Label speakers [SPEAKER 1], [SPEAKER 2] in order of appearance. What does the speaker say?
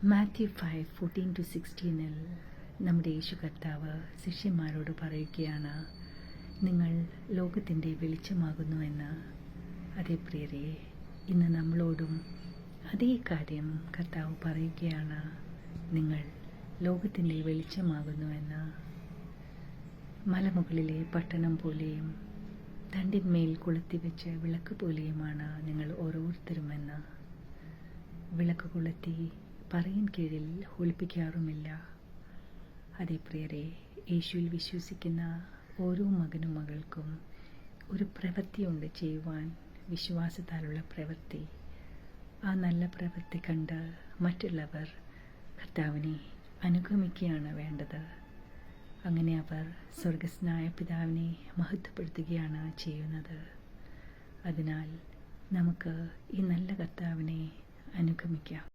[SPEAKER 1] മാത്യു 5:14-16 നമ്മുടെ യേശു കർത്താവ് ശിഷ്യന്മാരോട് പറയുകയാണ്, നിങ്ങൾ ലോകത്തിൻ്റെ വെളിച്ചമാകുന്നുവെന്ന്. അതേ പ്രിയരെ, ഇന്ന് നമ്മളോടും അതേ കാര്യം കർത്താവ് പറയുകയാണ്, നിങ്ങൾ ലോകത്തിൻ്റെ വെളിച്ചമാകുന്നുവെന്ന്. മലമുകളിലെ പട്ടണം പോലെയും തണ്ടിന്മേൽ കൊളുത്തിവെച്ച വിളക്ക് പോലെയുമാണ് നിങ്ങൾ ഓരോരുത്തരുമെന്ന്. വിളക്ക് കൊളുത്തി പറയിൻ കീഴിൽ ഒളിപ്പിക്കാറുമില്ല. അതേ പ്രിയരെ, യേശുവിൽ വിശ്വസിക്കുന്ന ഓരോ മകനും മകൾക്കും ഒരു പ്രവൃത്തിയുണ്ട് ചെയ്യുവാൻ, വിശ്വാസത്താലുള്ള പ്രവൃത്തി. ആ നല്ല പ്രവൃത്തി കണ്ട് മറ്റുള്ളവർ കർത്താവിനെ അനുഗമിക്കുകയാണ് വേണ്ടത്. അങ്ങനെ അവർ സ്വർഗസ്നായ പിതാവിനെ മഹത്വപ്പെടുത്തുകയാണ് ചെയ്യുന്നത്. അതിനാൽ നമുക്ക് ഈ നല്ല കർത്താവിനെ അനുഗമിക്കാം.